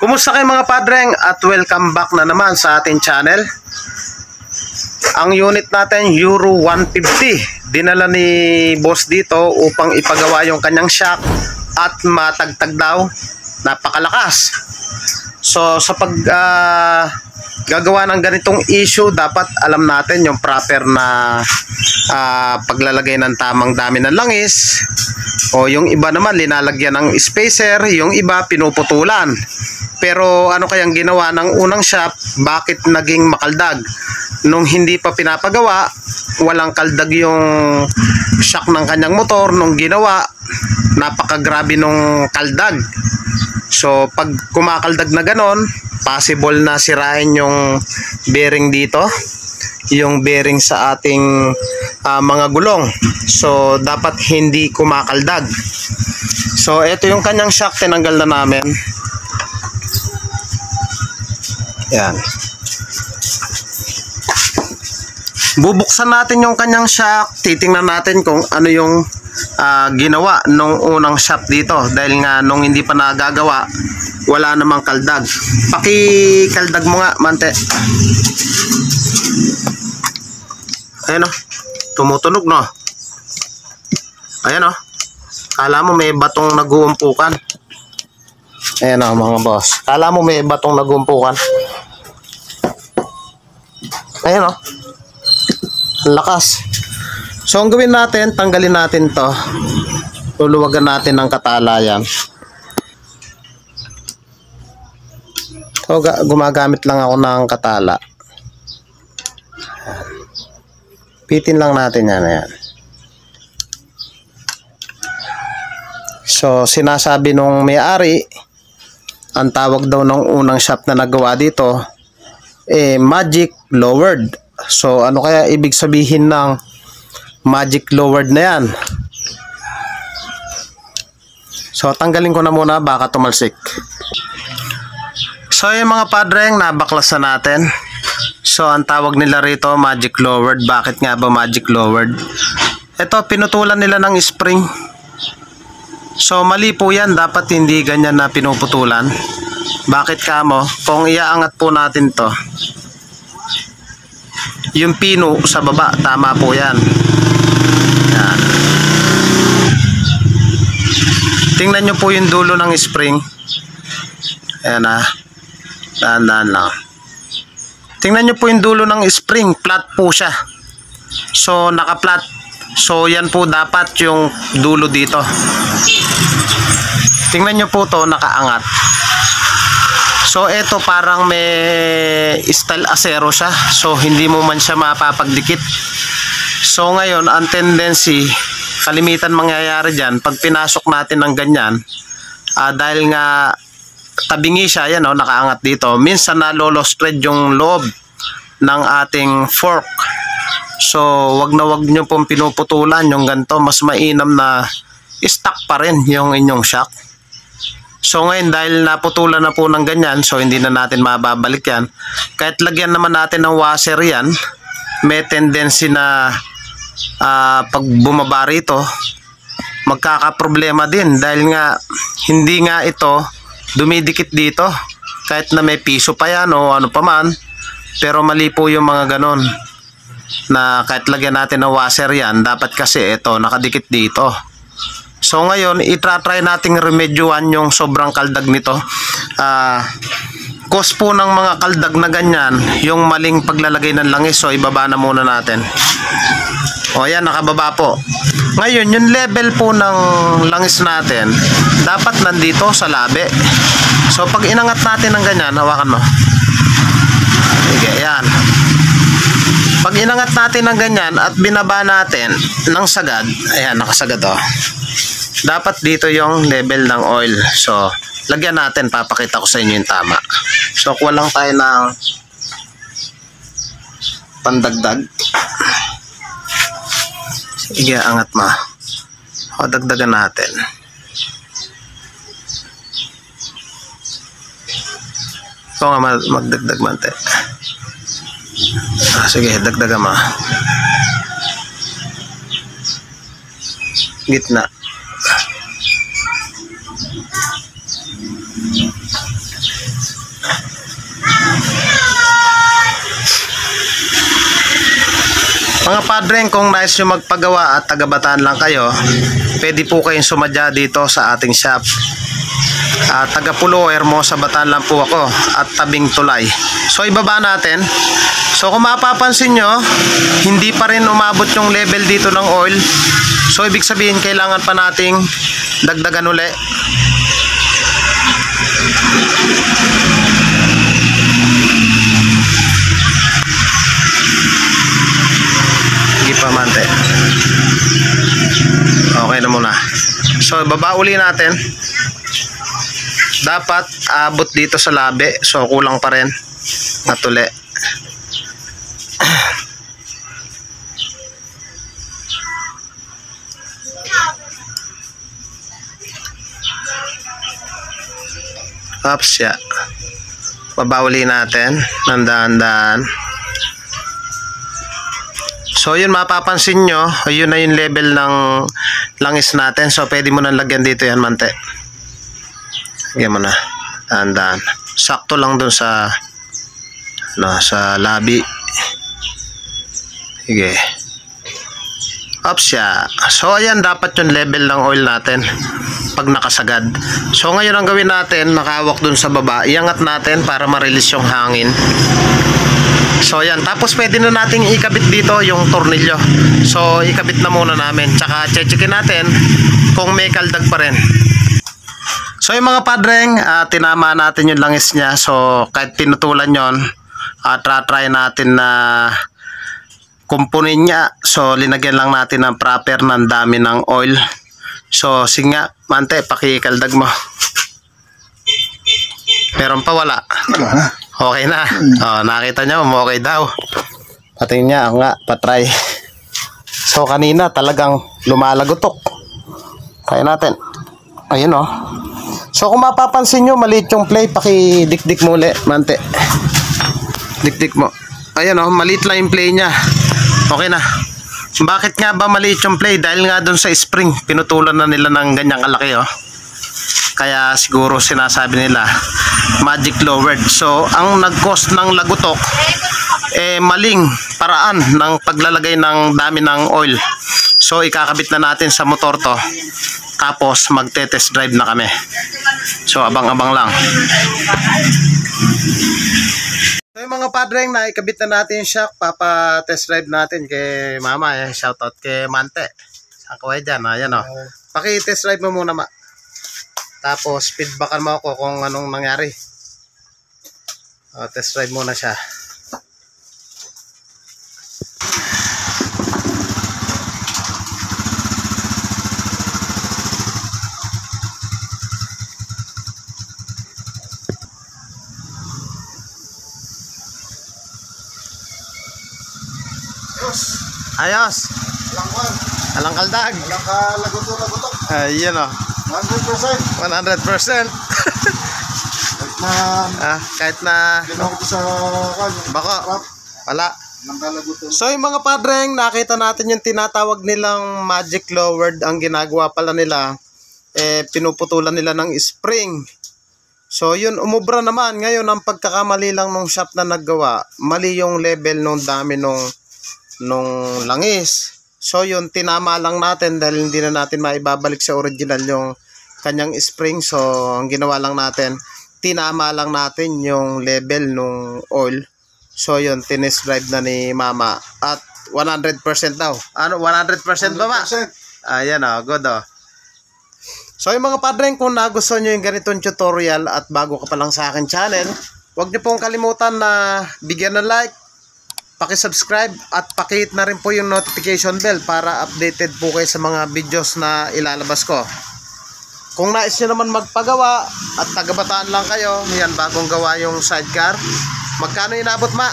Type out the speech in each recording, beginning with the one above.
Kumusta kayo mga padreng at welcome back na naman sa ating channel. Ang unit natin Euro 150 dinala ni boss dito upang ipagawa yung kanyang shock at matagtag daw, napakalakas. So sa gagawa ng ganitong issue, dapat alam natin yung proper na paglalagay ng tamang dami ng langis, o yung iba naman linalagyan ng spacer, yung iba pinuputulan. Pero ano kayang ginawa ng unang shop? Bakit naging makaldag? Nung hindi pa pinapagawa, walang kaldag yung shock ng kanyang motor. Nung ginawa, napakagrabe nung kaldag. So pag kumakaldag na ganon, possible na sirain yung bearing dito, yung bearing sa ating mga gulong. So dapat hindi kumakaldag. So ito yung kanyang shock, tinanggal na namin. Yan. Bubuksan natin yung kanyang shock, titingnan natin kung ano yung ginawa nung unang shop dito, dahil nga nung hindi pa nagagawa wala namang kaldag. Pakikaldag mo nga, Mante. Ayan o, tumutunog no. Ayan o, kala mo may batong nag-uumpukan. Ayan o mga boss, kala mo may batong nag-uumpukan. Ayan o, ang lakas. So ang gawin natin, tanggalin natin to, luluwagan natin ng katalayan. So gumagamit lang ako ng katala. Pitin lang natin yan. Ayan. So sinasabi nung may-ari, ang tawag daw ng unang shop na nagawa dito magic lowered. So ano kaya ibig sabihin ng magic lowered na yan? So tanggalin ko na muna, baka tumalsik. So yung mga padreng, nabaklas na natin. So ang tawag nila rito magic lowered. Bakit nga ba magic lowered? Ito, pinutulan nila ng spring. So mali po yan, dapat hindi ganyan na pinuputulan. Bakit kamo? Kung iaangat po natin to, yung pino sa baba, tama po yan. Yan. Tingnan nyo po yung dulo ng spring. Ayan na. Dahan-dahan lang. Tingnan nyo po yung dulo ng spring, flat po siya. So naka-flat. So yan po dapat yung dulo dito. Tingnan nyo po to, nakaangat. So ito parang may style asero siya. So hindi mo man siya mapapagdikit. So ngayon ang tendency, kalimitan mangyayari dyan, pag pinasok natin ng ganyan, dahil nga tabingi siya, yan o, nakaangat dito, minsan nalolostred yung loob ng ating fork. So wag na wag nyo pong pinuputulan yung ganito, mas mainam na stock pa rin yung inyong shock. So ngayon dahil naputulan na po ng ganyan, so hindi na natin mababalik yan. Kahit lagyan naman natin ng washer yan, may tendency na pag bumaba rito, magkakaproblema din, dahil nga hindi nga ito dumidikit dito. Kahit na may piso pa yan o ano pa man, pero mali po yung mga ganon, na kahit lagyan natin ng washer yan, dapat kasi ito nakadikit dito. So ngayon, itratry nating remedyohan yung sobrang kaldag nito. Cause po ng mga kaldag na ganyan, yung maling paglalagay ng langis. So ibaba na muna natin. O yan, nakababa po. Ngayon, yung level po ng langis natin, dapat nandito sa labi. So pag inangat natin ng ganyan, hawakan mo. Sige, yan. Pag inangat natin ng ganyan at binaba natin ng sagad, ayan, nakasagad o. Dapat dito yung level ng oil. So, lagyan natin, papakita ko sa inyo yung tama. So, kuha lang tayo ng pandagdag. Sige, angat mo. O, dagdagan natin. Ito nga magdagdag mante. Sige, dagdagan mo. Gitna. Mga padreng, kung nais nyo magpagawa at taga-Bataan lang kayo, pwede po kayong sumadya dito sa ating shop. Taga Pulo, Hermosa, Bataan lang po ako at tabing tulay. So ibaba natin. So kung mapapansin nyo, hindi pa rin umabot yung level dito ng oil. So ibig sabihin kailangan pa nating dagdagan uli. Sige pa mante. Okay na muna. So baba uli natin. Dapat abot dito sa labi. So kulang pa rin. Natuli. Ups, ya. Baba uli natin. Nandahan-dahan. So yun, mapapansin nyo, yun na yung level ng langis natin. So pwede mo nang lagyan dito yan, mante. Lagyan mo na. Dahan-dahan. Sakto lang dun sa sa labi. Sige. Ups, ya. So ayan, dapat yung level ng oil natin pag nakasagad. So ngayon ang gawin natin, nakahawak dun sa baba, iangat natin para ma-release yung hangin. So ayan, tapos pwede na nating ikabit dito yung tornilyo. So ikabit na muna namin, tsaka checkin natin kung may kaldag pa rin. So yung mga padreng, tinama natin yung langis nya. So kahit tinutulan yon, try natin na kumpunin niya. So linagyan lang natin ng proper ng dami ng oil. So sige nga, mante, pakikaldag mo. Meron pa wala? Okay na. Nakita nyo, okay daw. Patingin niya, nga, patry. So kanina talagang lumalagotok. Kaya natin. Ayun o. So kung mapapansin nyo, maliit yung play, pakidikdik mo ulit, mante. Dikdik mo. Ayun o, maliit lang yung play niya. Okay na. Bakit nga ba maliit yung play? Dahil nga dun sa spring, pinutulan na nila ng ganyang kalaki o. Kaya siguro sinasabi nila magic lowered. So ang nag-cost ng lagutok maling paraan ng paglalagay ng dami ng oil. So ikakabit na natin sa motor to. Tapos magte-test drive na kami. So abang-abang lang. So yung mga padreng, na ikabit na natin yung shock. Papa-test drive natin kay mama. Shoutout kay Mante. Saan ko dyan? Ayan o. Paki-test drive mo muna, ma. Tapos feedbackan mo ako kung anong nangyari. Test drive muna siya. Ayos. Alang kaldag. Alang kalagutok-lagutok. Ayun o. 100%. 100%. Kahit na Ginawa ko sa baka wala. Alang kalagutok. So yung mga padreng, nakita natin yung tinatawag nilang magic lowered. Ang ginagawa pala nila, pinuputulan nila ng spring. So yun, umubra naman. Ngayon, ang pagkakamali lang nung shop na naggawa, mali yung level nung dami nung langis. So yun, tinama lang natin dahil hindi na natin maibabalik sa original yung kanyang spring. So ang ginawa lang natin, tinama lang natin yung level nung oil. So yun, tinest drive na ni mama at 100% daw. Ano, 100% ba, ma? 100%. Ayan o, good o. So yung mga padreng, kung nagustuhan nyo yung ganitong tutorial at bago ka pa lang sa akin channel, huwag nyo pong kalimutan na bigyan ng like, paki-subscribe at pakihit na rin po yung notification bell para updated po kayo sa mga videos na ilalabas ko. Kung nais nyo naman magpagawa at taga-Bataan lang kayo, yan, bagong gawa yung sidecar. Magkano inabot, ma?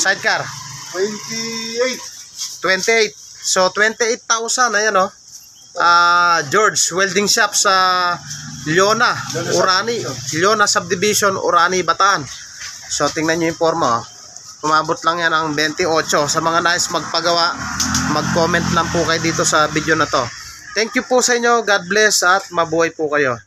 Sidecar? 28. 28. So 28,000, ayan o. George Welding Shop sa Leona, Orani. Leona Subdivision, Orani, Bataan. So tingnan nyo yung forma o. Umabot lang yan ang 28. Sa mga nais magpagawa, mag-comment lang po kayo dito sa video na to. Thank you po sa inyo. God bless at mabuhay po kayo.